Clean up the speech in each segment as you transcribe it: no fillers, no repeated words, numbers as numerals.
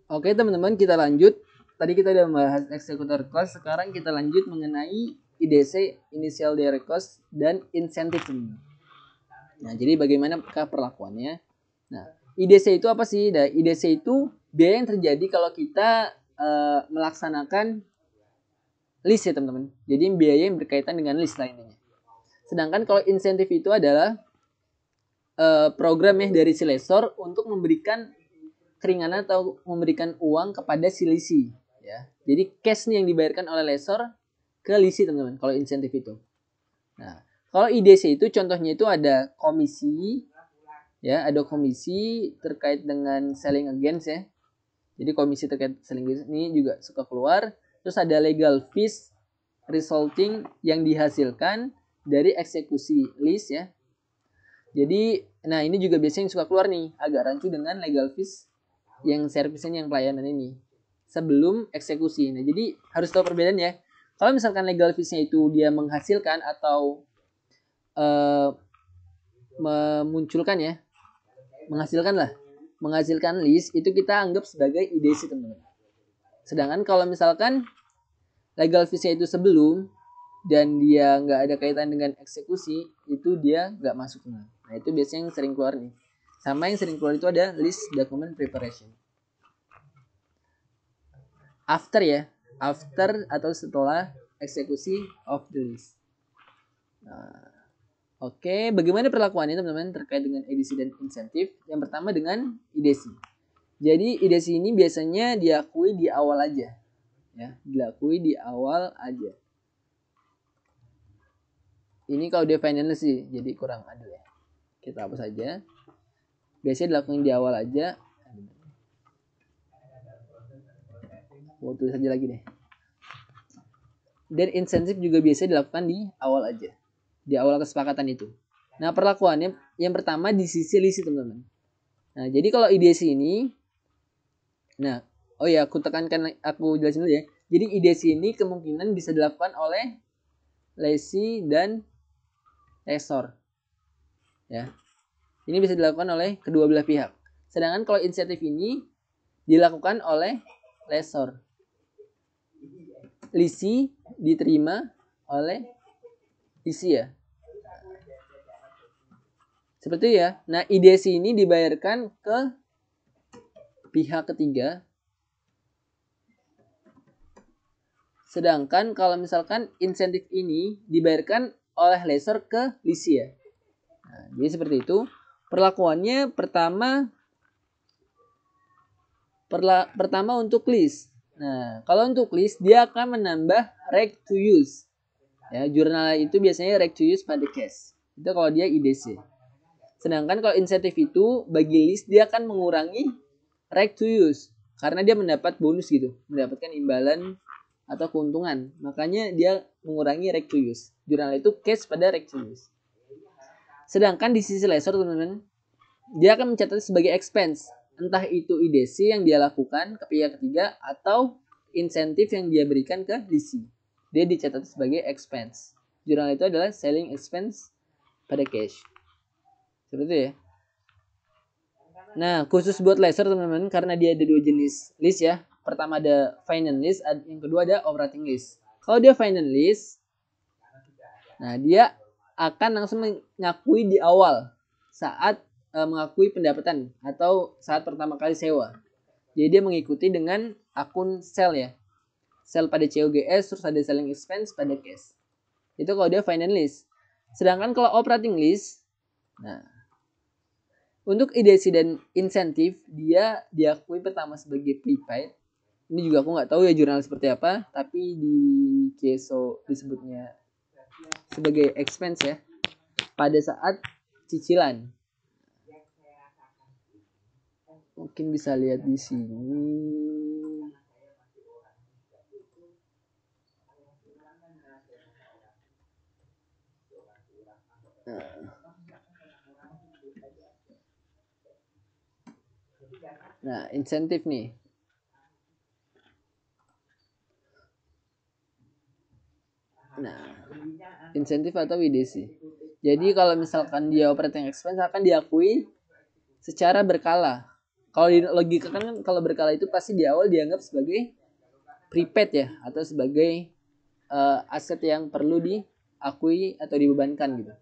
Oke teman-teman, kita lanjut. Tadi kita udah membahas executor cost, sekarang kita lanjut mengenai IDC, initial direct cost, dan insentif. Nah, jadi bagaimana perlakuannya? Nah, IDC itu apa sih? Nah, IDC itu biaya yang terjadi kalau kita melaksanakan list ya teman-teman. Jadi biaya yang berkaitan dengan list lainnya. Sedangkan kalau insentif itu adalah program ya dari si lesor untuk memberikan keringanan atau memberikan uang kepada si lisi ya. Jadi cash nih yang dibayarkan oleh lesor ke lisi teman-teman kalau insentif itu. Nah, kalau IDC itu contohnya itu ada komisi ya, ada komisi terkait dengan selling against ya. Jadi komisi terkait selling against ini juga suka keluar. Terus ada legal fees resulting yang dihasilkan dari eksekusi list ya. Jadi, nah ini juga biasanya yang suka keluar nih, agak rancu dengan legal fees yang servisnya yang pelayanan ini sebelum eksekusi. Nah, jadi harus tahu perbedaan ya. Kalau misalkan legal fees-nya itu dia menghasilkan atau memunculkan ya, menghasilkan list itu kita anggap sebagai IDC teman-teman. Sedangkan kalau misalkan legal fees-nya itu sebelum dan dia nggak ada kaitan dengan eksekusi, itu dia nggak masuk teman. Nah itu biasanya yang sering keluar nih. Sama yang sering keluar itu ada list document preparation. After ya, after atau setelah eksekusi of the list. Nah, oke, bagaimana perlakuannya teman-teman terkait dengan edisi dan insentif? Yang pertama dengan IDC. Jadi IDC ini biasanya diakui di awal aja, ya, diakui di awal aja. Ini kalau dia final sih, jadi kurang adil ya. Kita hapus saja. Biasanya dilakukan di awal aja. Tulis saja lagi deh. Dan insentif juga biasanya dilakukan di awal aja, di awal kesepakatan itu. Nah perlakuannya yang pertama di sisi lisi teman-teman. Nah jadi kalau IDC ini, nah oh ya aku tekankan, aku jelasin dulu ya. Jadi IDC ini kemungkinan bisa dilakukan oleh lesi dan lesor. Ya. Ini bisa dilakukan oleh kedua belah pihak. Sedangkan kalau insentif ini dilakukan oleh lesor. Lisi diterima oleh lisi ya. Seperti itu ya. Nah, IDC ini dibayarkan ke pihak ketiga. Sedangkan kalau misalkan insentif ini dibayarkan oleh lesor ke lisi ya. Nah, jadi seperti itu. Perlakuannya pertama untuk list. Nah, kalau untuk list dia akan menambah right to use. Ya, jurnal itu biasanya right to use pada cash. Itu kalau dia IDC. Sedangkan kalau insentif itu bagi list dia akan mengurangi right to use karena dia mendapat bonus gitu, mendapatkan imbalan atau keuntungan. Makanya dia mengurangi right to use. Jurnal itu cash pada right to use. Sedangkan di sisi lesor teman-teman, dia akan mencatat sebagai expense. Entah itu IDC yang dia lakukan ke pihak ketiga atau insentif yang dia berikan ke DC. Dia dicatat sebagai expense. Jurnal itu adalah selling expense pada cash. Seperti itu ya. Nah, khusus buat lesor teman-teman, karena dia ada dua jenis list ya. Pertama ada finance list, yang kedua ada operating list. Kalau dia finance list, nah dia akan langsung mengakui di awal saat mengakui pendapatan atau saat pertama kali sewa. Jadi dia mengikuti dengan akun sell ya. Sell pada COGS, terus ada selling expense pada cash. Itu kalau dia finance list. Sedangkan kalau operating list, nah untuk IDC dan insentif dia diakui pertama sebagai prepaid. Ini juga aku nggak tahu ya jurnal seperti apa, tapi di CSO disebutnya sebagai expense ya pada saat cicilan. Mungkin bisa lihat di sini. Nah, insentif nih. Nah, insentif atau IDC. Jadi kalau misalkan dia operating expense akan diakui secara berkala. Kalau di logika kan kalau berkala itu pasti di awal dianggap sebagai prepaid ya, atau sebagai aset yang perlu diakui atau dibebankan gitu.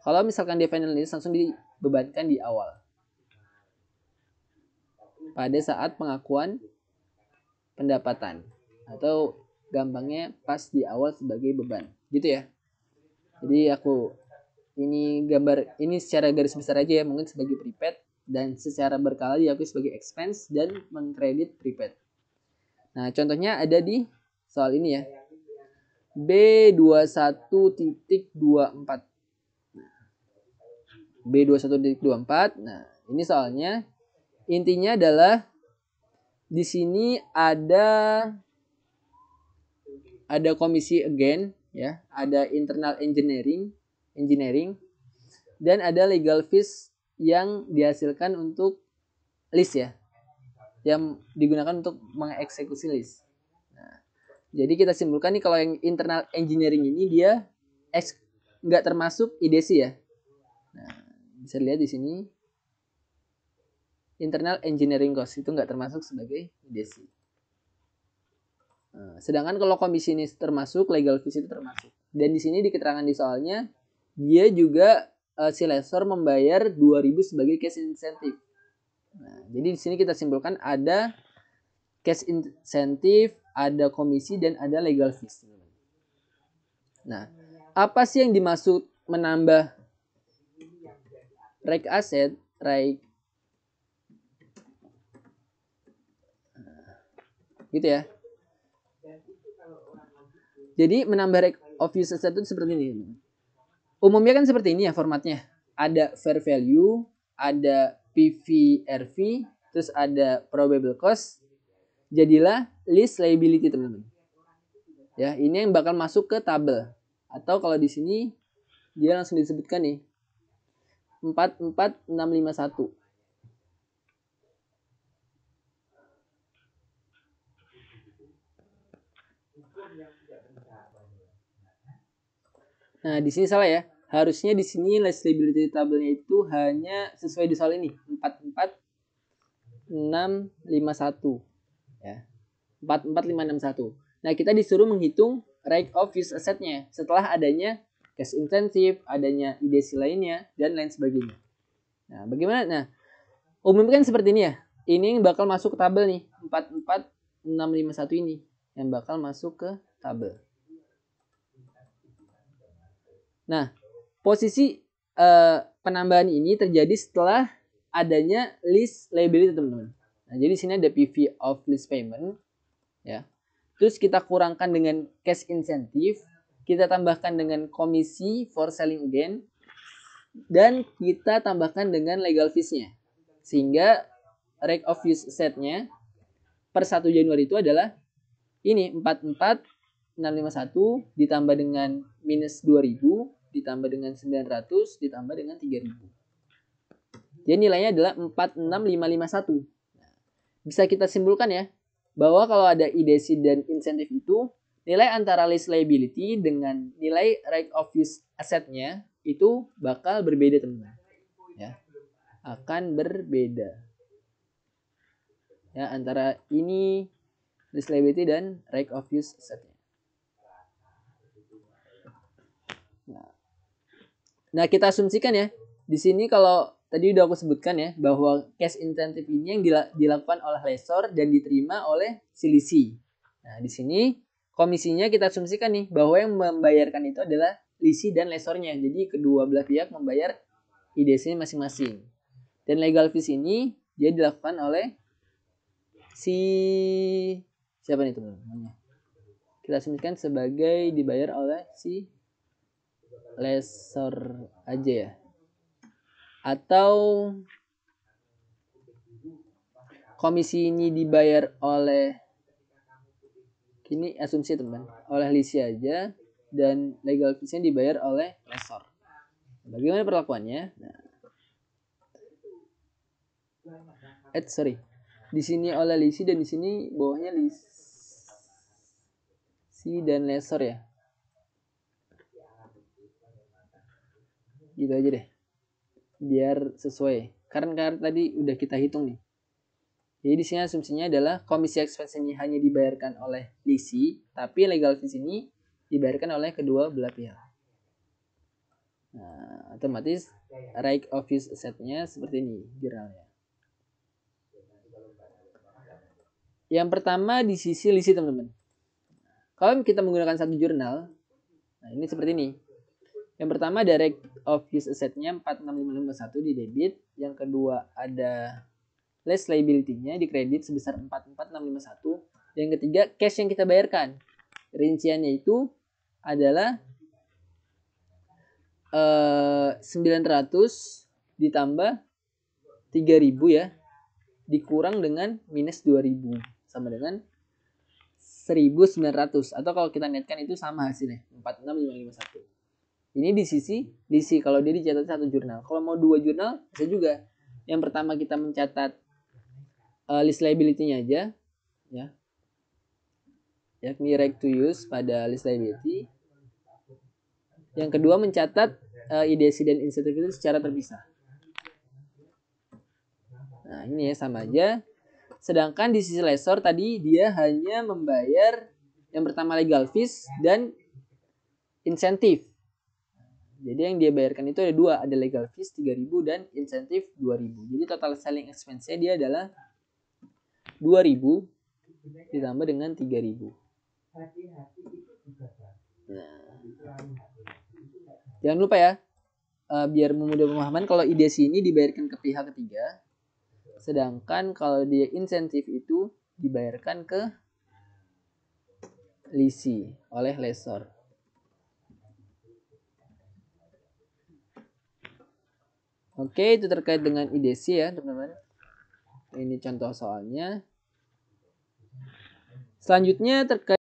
Kalau misalkan dia final list langsung dibebankan di awal. Pada saat pengakuan pendapatan. Atau gampangnya pas di awal sebagai beban. Gitu ya. Jadi ini gambar ini secara garis besar aja ya, mungkin sebagai prepaid dan secara berkala diakui sebagai expense dan mengkredit prepaid. Nah, contohnya ada di soal ini ya. B21.24. B21.24. Nah, ini soalnya intinya adalah di sini ada komisi again ya, ada internal engineering dan ada legal fees yang dihasilkan untuk list ya, yang digunakan untuk mengeksekusi list. Nah, jadi kita simpulkan nih kalau yang internal engineering ini dia nggak termasuk IDC ya. Nah, bisa lihat di sini internal engineering cost itu nggak termasuk sebagai IDC. Nah, sedangkan kalau komisi ini termasuk, legal fees itu termasuk. Dan di sini di keterangan di soalnya dia juga si lessor membayar 2.000 sebagai cash incentive. Nah, jadi di sini kita simpulkan ada cash incentive, ada komisi dan ada legal fees. Nah, apa sih yang dimaksud menambah reg aset, gitu ya. Jadi menambah reg of use asset itu seperti ini. Umumnya kan seperti ini ya formatnya. Ada fair value, ada PVRV, terus ada probable cost. Jadilah list liability teman-teman. Ya, ini yang bakal masuk ke tabel. Atau kalau di sini dia langsung disebutkan nih 44651. Nah, di sini salah ya. Harusnya di sini list liability tabelnya itu hanya sesuai di soal ini, 44651 ya. 44561. Nah, kita disuruh menghitung right of use assetnya setelah adanya cash incentive, adanya IDC lainnya dan lain sebagainya. Nah, bagaimana? Nah, umumnya kan seperti ini ya. Ini bakal masuk ke tabel nih, 44651 ini yang bakal masuk ke tabel. Nah, posisi penambahan ini terjadi setelah adanya list liability teman-teman. Nah, jadi sini ada PV of list payment ya. Terus kita kurangkan dengan cash incentive, kita tambahkan dengan komisi for selling again dan kita tambahkan dengan legal fees-nya. Sehingga reg of use asset-nya per 1 Januari itu adalah ini 44651 ditambah dengan minus 2000 ditambah dengan 900 ditambah dengan 3000. Jadi nilainya adalah 46551. Bisa kita simpulkan ya bahwa kalau ada IDC dan insentif itu nilai antara list liability dengan nilai right of use assetnya itu bakal berbeda teman-teman. Ya, akan berbeda. Ya, antara ini list liability dan right of use assetnya. Nah, kita asumsikan ya di sini kalau tadi udah aku sebutkan ya bahwa cash incentive ini yang dilakukan oleh lessor dan diterima oleh si lisi. Nah, di sini komisinya kita asumsikan nih bahwa yang membayarkan itu adalah lisi dan lessornya. Jadi kedua belah pihak membayar IDC masing-masing. Dan legal fees ini dia dilakukan oleh si siapa nih teman-teman? Kita asumsikan sebagai dibayar oleh si lessor aja ya. Atau komisi ini dibayar oleh ini asumsi teman oleh lisi aja dan legal fees-nya dibayar oleh lessor. Bagaimana perlakuannya? Nah, di sini oleh lisi dan di sini bawahnya lisi dan lessor ya. Gitu aja deh biar sesuai. Karena tadi udah kita hitung nih. Jadi di sini asumsinya adalah komisi expense ini hanya dibayarkan oleh lisi, tapi legal fees ini dibayarkan oleh kedua belah pihak. Nah, otomatis right of use asset-nya seperti ini jurnalnya. Yang pertama di sisi lisi, teman-teman. Kalau kita menggunakan satu jurnal, nah ini seperti ini. Yang pertama direct of use asset-nya 46551 di debit, yang kedua ada less liability-nya di kredit sebesar 44651. Yang ketiga cash yang kita bayarkan. Rinciannya itu adalah 900 ditambah 3000 ya, dikurang dengan minus 2000 sama dengan 1900, atau kalau kita netkan itu sama hasilnya 46551. Ini di sisi kalau dia dicatat satu jurnal. Kalau mau dua jurnal bisa juga. Yang pertama kita mencatat list liability-nya aja ya, yakni right to use pada list liability. Yang kedua mencatat IDC dan insentif itu secara terpisah. Nah ini ya sama aja. Sedangkan di sisi lessor tadi dia hanya membayar yang pertama legal fees dan insentif. Jadi yang dia bayarkan itu ada dua, ada legal fees 3.000 dan insentif 2.000. Jadi total selling expense-nya dia adalah 2.000 ditambah dengan 3.000. Nah, jangan lupa ya, biar memudah pemahaman, kalau IDC ini dibayarkan ke pihak ketiga, sedangkan kalau dia insentif itu dibayarkan ke lisi oleh lessor. Oke, itu terkait dengan IDC ya, teman-teman. Ini contoh soalnya. Selanjutnya terkait